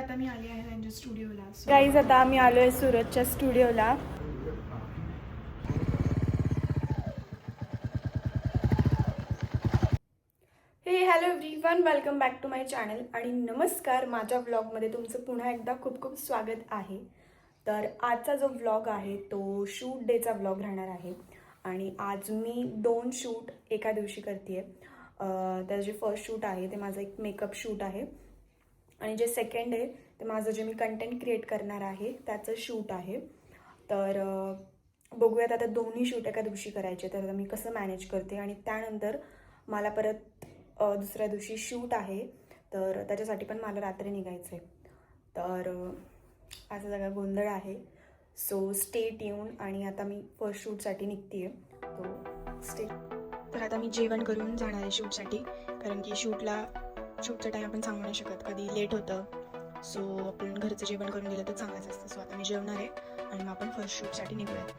आता मी आली आहे त्यांच्या स्टुडिओला. गाईज आता आम्ही आलो आहे सूरजच्या स्टुडिओला. हे hello everyone, welcome back to my channel आणि नमस्कार. माझ्या व्लॉगमध्ये तुमचं पुन्हा एकदा खूप खूप स्वागत आहे. तर आजचा जो व्लॉग आहे तो शूट डेचा व्लॉग राहणार आहे आणि आज मी 2 शूट एका दिवशी करते आहे. त्याचं जे फर्स्ट शूट आहे ते माझं एक मेकअप शूट आहे आणि जे सेकंड आहे ते माझं जे मी कंटेंट क्रिएट करणार आहे त्याचं शूट आहे. तर बघूयात आता दोन्ही शूट एका दिवशी करायचे, तर आता मी कसं मॅनेज करते. आणि त्यानंतर मला परत दुसऱ्या दिवशी शूट आहे, तर त्याच्यासाठी पण मला रात्री निघायचं आहे. तर असा सगळा गोंधळ आहे. So stay tune. आणि आता मी फर्स्ट शूटसाठी निघते आहे, तो स्टे. तर आता मी जेवण करून जाणार आहे शूटसाठी, कारण की शूटचा टाईम आपण सांगू नाही शकत, कधी लेट होतं. सो आपण घरचं जेवण करून दिलं तर चांगलंच असतं. सो आता मी जेवणार आहे आणि मग आपण फर्स्ट शूटसाठी निघूयात.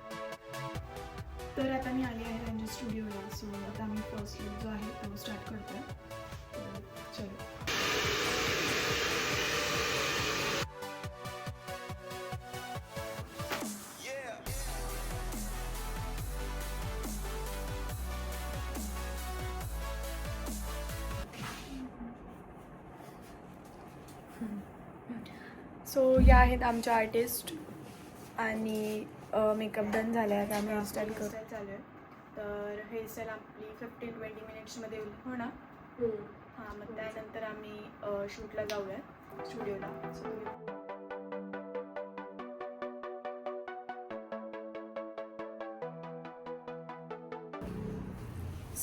तर आता मी आली आहे त्यांच्या स्टुडिओला. सो आता मी फर्स्ट शूट जो आहे तो स्टार्ट करतो. चलो. सो या आहेत आमच्या आर्टिस्ट आणि मेकअप डन झाला आहे. आता आम्ही हेअरस्टाईल चालू आहे. तर हेअरस्टाईल आपली 15-20 मिनिट्समध्ये होईल, हो ना? हां, मग त्यानंतर आम्ही शूटला जाऊया स्टुडिओला.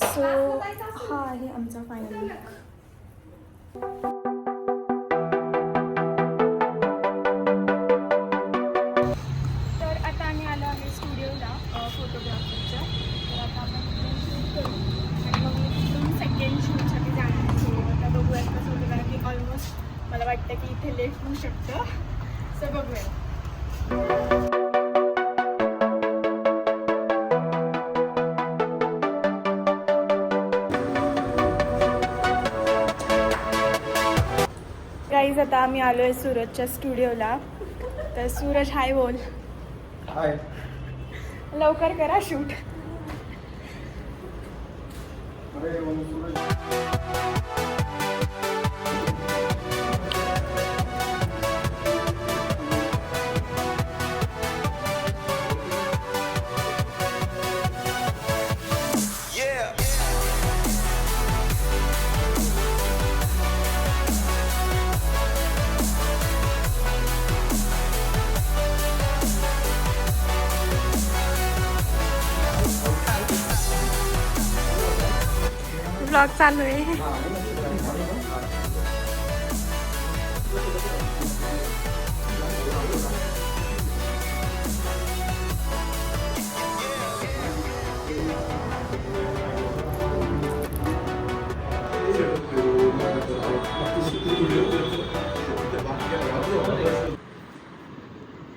सो हा आहे आमचा फायनल लुक. फोटोग्राफरच्या. तर आता आपण शूट करू आणि मग मी तिथून सेकंड शूटसाठी जाणार. सो आता बघूयात कसं होतं, कारण की ऑलमोस्ट मला वाटतं की इथे लेट होऊ शकतं. सो बघूया. गाईज आता आम्ही आलो आहे सूरजच्या स्टुडिओला. तर सूरज हाय बोल. हाय. लवकर करा शूट. व्लॉग चालू आहे.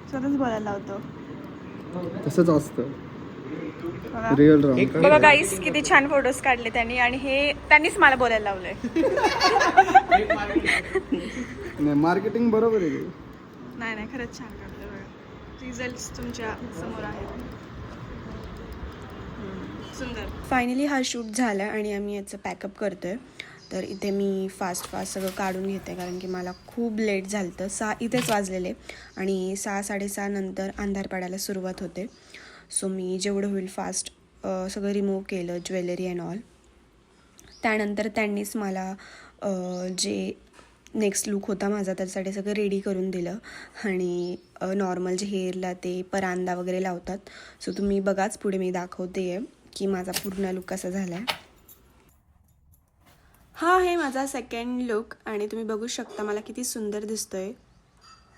स्वतःच बोलायला लावतो. तसंच असतं रिअल राऊंड. बघा गाईस किती छान फोटोज काढले त्यांनी, आणि हे त्यांनीच मला बोलायला लावलंय. नाही, मार्केटिंग बरोबर आहे. नाही खरंच छान काढलं. बघा रिझल्ट तुमच्या समोर आहेत. सुंदर. फायनली हा शूट झाला आणि आम्ही याचं पॅकअप करतोय. तर इथे मी फास्ट सगळं काढून घेते, कारण की मला खूप लेट झालं होतं. 6 इथेच वाजलेले आणि 6-6:30 नंतर अंधार पडायला सुरुवात होते. सो मी जेवढं होईल फास्ट सगळं रिमूव्ह केलं, ज्वेलरी अँड ऑल. त्यानंतर त्यांनीच मला जे नेक्स्ट लुक होता माझा त्यासाठी सगळं रेडी करून दिलं. आणि नॉर्मल जे हेअरला ते परांदा वगैरे लावतात. सो तुम्ही बघाच पुढे मी दाखवते आहे की माझा पूर्ण लुक कसा झाला आहे. हा आहे माझा सेकंड लुक आणि तुम्ही बघू शकता मला किती सुंदर दिसतोय.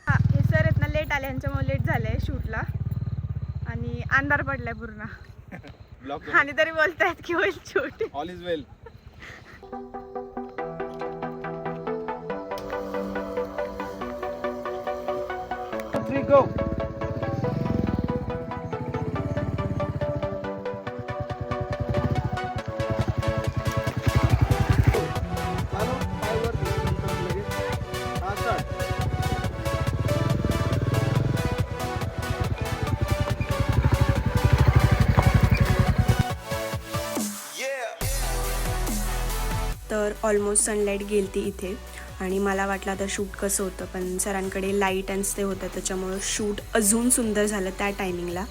हा, हे सर आहेत ना लेट आले, यांच्यामुळे लेट झालं आहे शूटला आणि अंधार पडलाय पूर्ण. आणि तरी बोलतायत की होईल shoot. All is well. Go. Almost sunlight गेलती इथे आणि मला वाटलं आता शूट कसं होतं, पण सरांकडे लाईट अँड ते होतं त्याच्यामुळं शूट अजून सुंदर झालं त्या टायमिंगला,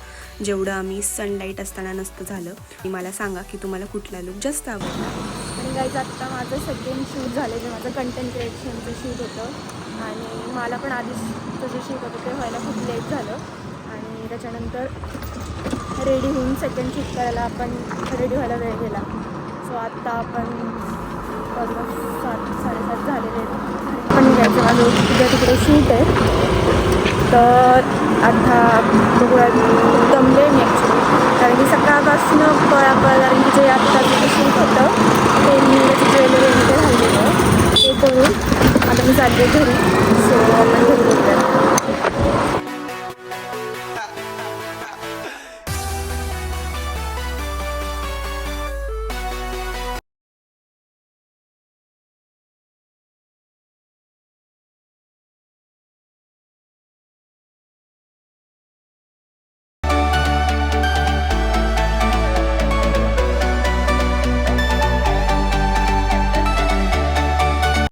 जेवढं आम्ही सनलाईट असताना नसतं झालं. आणि मला सांगा की तुम्हाला कुठला लुक जास्त आवडला. आणि गाईज आत्ता माझं सेकंड शूट झालं जे माझं कंटेंट क्रिएशनचं शूट होतं आणि मला पण आधीच तुझं शूट होतं ते व्हायला खूप लेट झालं आणि त्याच्यानंतर रेडी होऊन सेकंड शूट करायला आपण रेडी व्हायला वेळ गेला. सो आत्ता आपण ऑलमोस्ट 7-7:30 झालेले आहेत. पण निघायचं माझं उद्या तिकडे शूट आहे. तर आता बघूया दमले मी ॲक्च्युली, कारण की सकाळपासून पळापळ, कारण की जे आत्ता तिथे शूट होतं ते मी ज्वेलरी वगैरे राहिलेलं ते करून आता मी चालले घरी. सो आपण